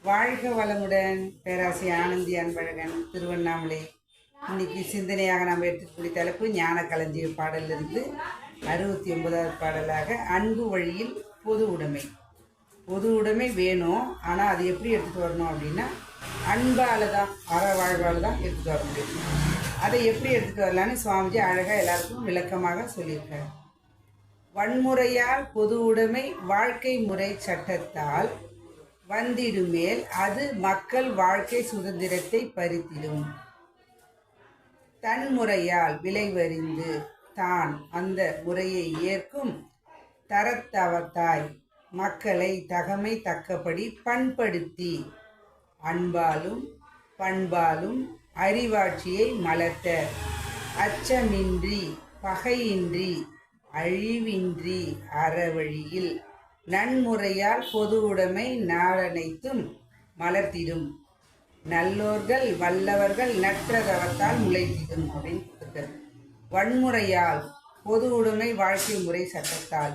வாழ்க வளமுடன். பேராசி ஆனந்தி அன்பழகன், திருவண்ணாமலை. இன்னைக்கு சிந்தனையாக நாம் எடுத்துக்கூடிய தலைப்பு ஞான களஞ்சிய பாடலிருந்து 69வது பாடலாக அன்பு வழியில் பொது உடைமை. பொது உடைமை வேணும், ஆனால் அது எப்படி எடுத்துகிட்டு வரணும் அப்படின்னா அன்பால் தான், வாழ்வால் தான் எடுத்துகிட்டு வர முடியும். அதை எப்படி எடுத்துகிட்டு வரலான்னு சுவாமிஜி அழகாக எல்லாருக்கும் விளக்கமாக சொல்லியிருக்காரு. வன்முறையால் பொது உடைமை வாழ்க்கை முறை சட்டத்தால் வந்திடுமேல் அது மக்கள் வாழ்க்கை சுதந்திரத்தை பறித்திடும். தன் முறையால் விளைவறிந்து தான் அந்த முறையை ஏற்கும் தரத்தவத்தாய் மக்களை தகமை தக்கபடி பண்படுத்தி அன்பாலும் பண்பாலும் அறிவாட்சியை மலர்த்த அச்சமின்றி பகையின்றி அழிவின்றி அறவழியில் நன்முறையால் பொது உடைமை நாளனைத்தும் மலர்த்திடும். நல்லோர்கள் வல்லவர்கள் நற்றதவத்தால் முளைத்திடும் அப்படின்னு கொடுத்துருக்காரு. வன்முறையால் பொது உடைமை வாழ்க்கை முறை சட்டத்தால்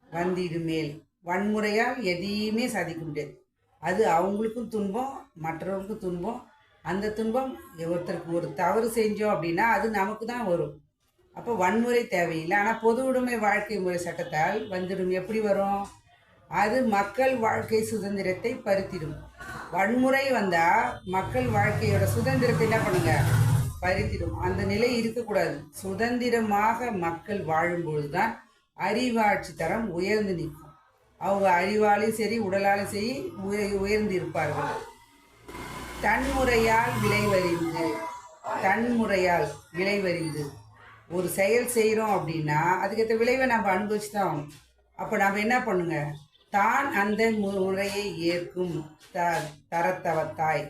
வந்திடுமேல். வன்முறையால் எதையுமே சாதிக்க முடியாது. அது அவங்களுக்கும் துன்பம், மற்றவர்களுக்கும் துன்பம். அந்த துன்பம் ஒருத்தருக்கு ஒரு தவறு செஞ்சோம் அப்படின்னா அது நமக்கு தான் வரும். அப்போ வன்முறை தேவையில்லை. ஆனால் பொது உடைமை வாழ்க்கை முறை சட்டத்தால் வந்துடும். எப்படி வரும்? அது மக்கள் வாழ்க்கை சுதந்திரத்தை பறித்திடும். வன்முறை வந்தால் மக்கள் வாழ்க்கையோட சுதந்திரத்தை என்ன பண்ணுங்க? பறித்திடும். அந்த நிலை இருக்கக்கூடாது. சுதந்திரமாக மக்கள் வாழும்பொழுது தான் அறிவாட்சி தரம் உயர்ந்து நிற்கும். அவங்க அறிவாலையும் சரி உடலாலும் சரி உயர்ந்து இருப்பார்கள். தன்முறையால் விளைவறிந்து, தன்முறையால் விளைவறிந்து ஒரு செயல் செய்கிறோம் அப்படின்னா அதுக்கேற்ற விளைவை நம்ம அனுபவிச்சு தான் ஆகணும். அப்போ நம்ம என்ன பண்ணுங்க? தான் அந்த முறையை ஏற்கும் தரத்தவத்தாய்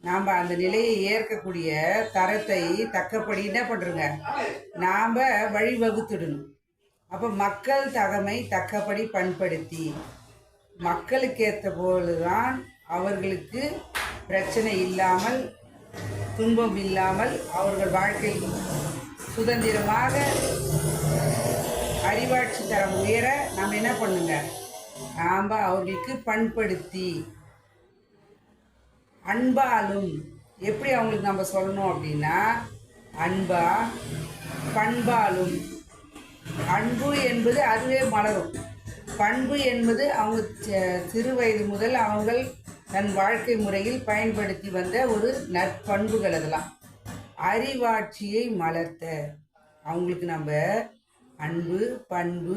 நாம் அந்த நிலையை ஏற்கக்கூடிய தரத்தை தக்கப்படி என்ன பண்ணுறோங்க? நாம் வழிவகுத்துடணும். அப்போ மக்கள் தகமை தக்கப்படி பண்படுத்தி மக்களுக்கு ஏற்ற போதுதான் அவர்களுக்கு பிரச்சனை இல்லாமல் துன்பம் இல்லாமல் அவர்கள் வாழ்க்கை சுதந்திரமாக அறிவாட்சி தரம் உயர நாம் என்ன பண்ணுங்க? நாம் அவர்களுக்கு பண்படுத்தி அன்பாலும் எப்படி அவங்களுக்கு நம்ம சொல்லணும் அப்படின்னா அன்பா பண்பாலும். அன்பு என்பது அதுவே மலரும். பண்பு என்பது அவங்க சிறு வயது முதல் அவங்க தன் வாழ்க்கை முறையில் பயன்படுத்தி வந்த ஒரு நற்பண்புகள். அதெல்லாம் அறிவாட்சியை மலர்த்த அவங்களுக்கு நம்ம அன்பு பண்பு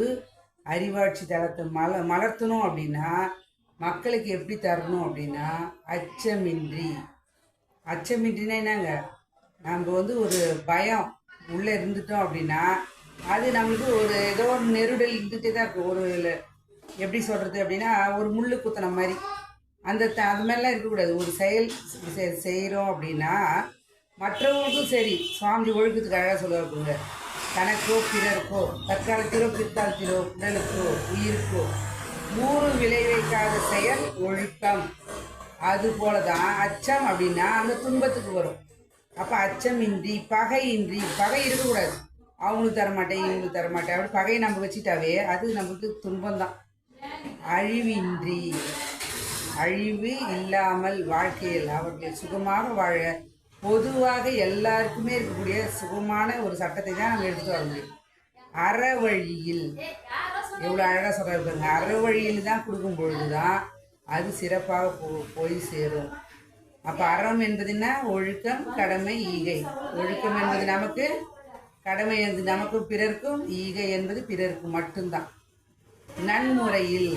அறிவாட்சி தளத்தை மலர்த்தணும் அப்படின்னா மக்களுக்கு எப்படி தரணும் அப்படின்னா அச்சமின்றி. அச்சமின்றினா என்னங்க? நம்ம ஒரு பயம் உள்ளே இருந்துட்டோம் அப்படின்னா அது நம்மளுக்கு ஒரு ஏதோ ஒரு நெருடல் இருந்துகிட்டே தான் இருக்கும். ஒரு எப்படி சொல்கிறது அப்படின்னா ஒரு முள்ளு குத்தின மாதிரி அந்த அது மாதிரிலாம் இருக்கக்கூடாது. ஒரு செயல் செய்கிறோம் அப்படின்னா மற்றவங்களுக்கும் சரி, சுவாமி ஒழுக்கத்துக்கு அழகாக சொல்லுவாங்க, தனக்கோ பிறருக்கோ தற்காலத்திலோ பிற்காலத்திலோ உடலுக்கோ உயிருக்கோ மூறு விளைவிக்காத செயல் ஒழுக்கம். அது போல தான் அச்சம் அப்படின்னா அந்த துன்பத்துக்கு வரும். அப்போ அச்சமின்றி பகையின்றி, பகை இருக்கக்கூடாது. அவங்களுக்கு தரமாட்டேன் இவங்களுக்கு தரமாட்டேன் அப்படி பகையை நம்ம வச்சுட்டாவே அது நம்மளுக்கு துன்பம்தான். அழிவின்றி, அழிவு இல்லாமல் வாழ்க்கையில் அவர்கள் சுகமாக வாழ பொதுவாக எல்லாருக்குமே இருக்கக்கூடிய சுகமான ஒரு சட்டத்தை தான் நம்ம எடுத்துகிட்டு வர முடியும். அறவழியில் எவ்வளோ அழகாக சொல்கிறாங்க. அறவழியில் தான் கொடுக்கும் பொழுது தான் அது சிறப்பாக போய் சேரும். அப்போ அறம் என்பதுன்னா ஒழுக்கம் கடமை ஈகை. ஒழுக்கம் என்பது நமக்கு, கடமை என்பது நமக்கும் பிறர்க்கும், ஈகை என்பது பிறருக்கு மட்டும்தான். நன்முறையில்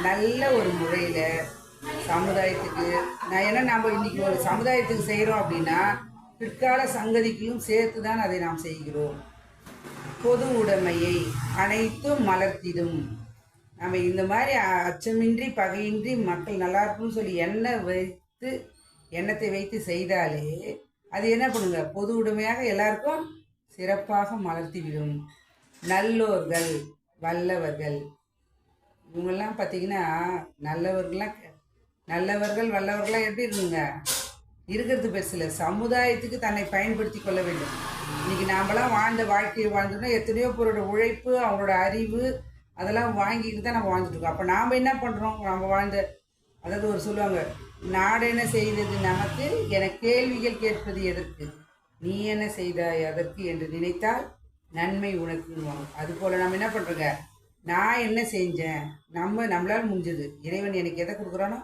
நல்ல ஒரு முறையில் சமுதாயத்துக்கு ஏன்னா நம்ம இன்னைக்கு ஒரு சமுதாயத்துக்கு செய்கிறோம் அப்படின்னா பிற்கால சங்கதிக்கும் சேர்த்து தான் அதை நாம் செய்கிறோம். பொது உடைமையை அனைத்தும் மலர்த்திடும். நம்ம இந்த மாதிரி அச்சமின்றி பகையின்றி மக்கள் நல்லா இருக்குன்னு சொல்லி எண்ணத்தை வைத்து செய்தாலே அது என்ன பண்ணுங்க? பொது உடைமையாக எல்லாருக்கும் சிறப்பாக மலர்த்திவிடும். நல்லோர்கள் வல்லவர்கள் இவங்கெல்லாம் பார்த்தீங்கன்னா நல்லவர்கள் வல்லவர்களாக எப்படி இருக்குங்க? இருக்கிறது பெருசில் சமுதாயத்துக்கு தன்னை பயன்படுத்தி கொள்ள வேண்டும். இன்றைக்கி நாமெல்லாம் வாழ்ந்த வாழ்க்கையை வாழ்ந்தோம்னா எத்தனையோ பேரோட உழைப்பு அவங்களோட அறிவு அதெல்லாம் வாங்கிட்டு தான் நம்ம வாழ்ந்துட்டுருக்கோம். அப்போ நாம் என்ன பண்ணுறோம்? நம்ம வாழ்ந்த அதாவது ஒரு சொல்லுவாங்க, நாடென செய்தது நமக்கு என கேள்விகள் கேட்பது எதற்கு, நீ என்ன செய்தாய் அதற்கு என்று நினைத்தால் நன்மை உனக்குன்னுவாங்க. அதுபோல் நம்ம என்ன பண்ணுறோங்க, நான் என்ன செஞ்சேன், நம்மளால் முடிஞ்சது, இறைவன் எனக்கு எதை கொடுக்குறானோ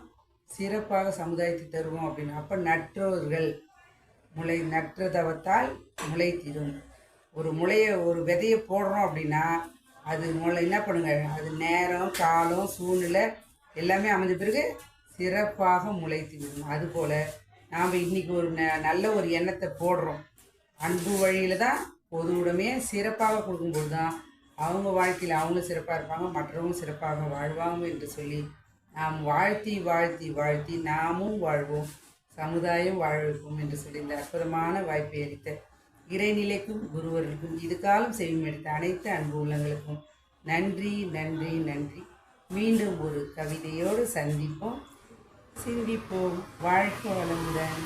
சிறப்பாக சமுதாயத்தை தருவோம் அப்படின்னு. அப்போ நற்றோர்கள் நற்ற தவத்தால் முளைத்திடும். ஒரு விதையை போடுறோம் அப்படின்னா அது என்ன பண்ணுங்க, அது நேரம் காலம் சூழ்நிலை எல்லாமே அமைஞ்ச பிறகு சிறப்பாக முளைத்திடும். அதுபோல் நாம் இன்றைக்கி ஒரு நல்ல ஒரு எண்ணத்தை போடுறோம், அன்பு வழியில் தான் பொது உடைமையை சிறப்பாக கொடுக்கும்போது தான் அவங்க வாழ்க்கையில் அவங்க சிறப்பாக இருப்பாங்க, மற்றவங்க சிறப்பாக வாழ்வாங்க என்று சொல்லி நாம் வாழ்த்தி வாழ்த்தி வாழ்த்தி நாமும் வாழ்வோம், சமுதாயம் வாழ வைப்போம் என்று சொல்லி இந்த அற்புதமான வாய்ப்பை அளித்த இறைநிலைக்கும் குருவர்களுக்கும் இதுகாலம் செய்யும் அனைத்து அன்பு உள்ளங்களுக்கும் நன்றி நன்றி நன்றி. மீண்டும் ஒரு கவிதையோடு சந்திப்போம், சிந்திப்போம். வாழ்க்கை வளமுடன்.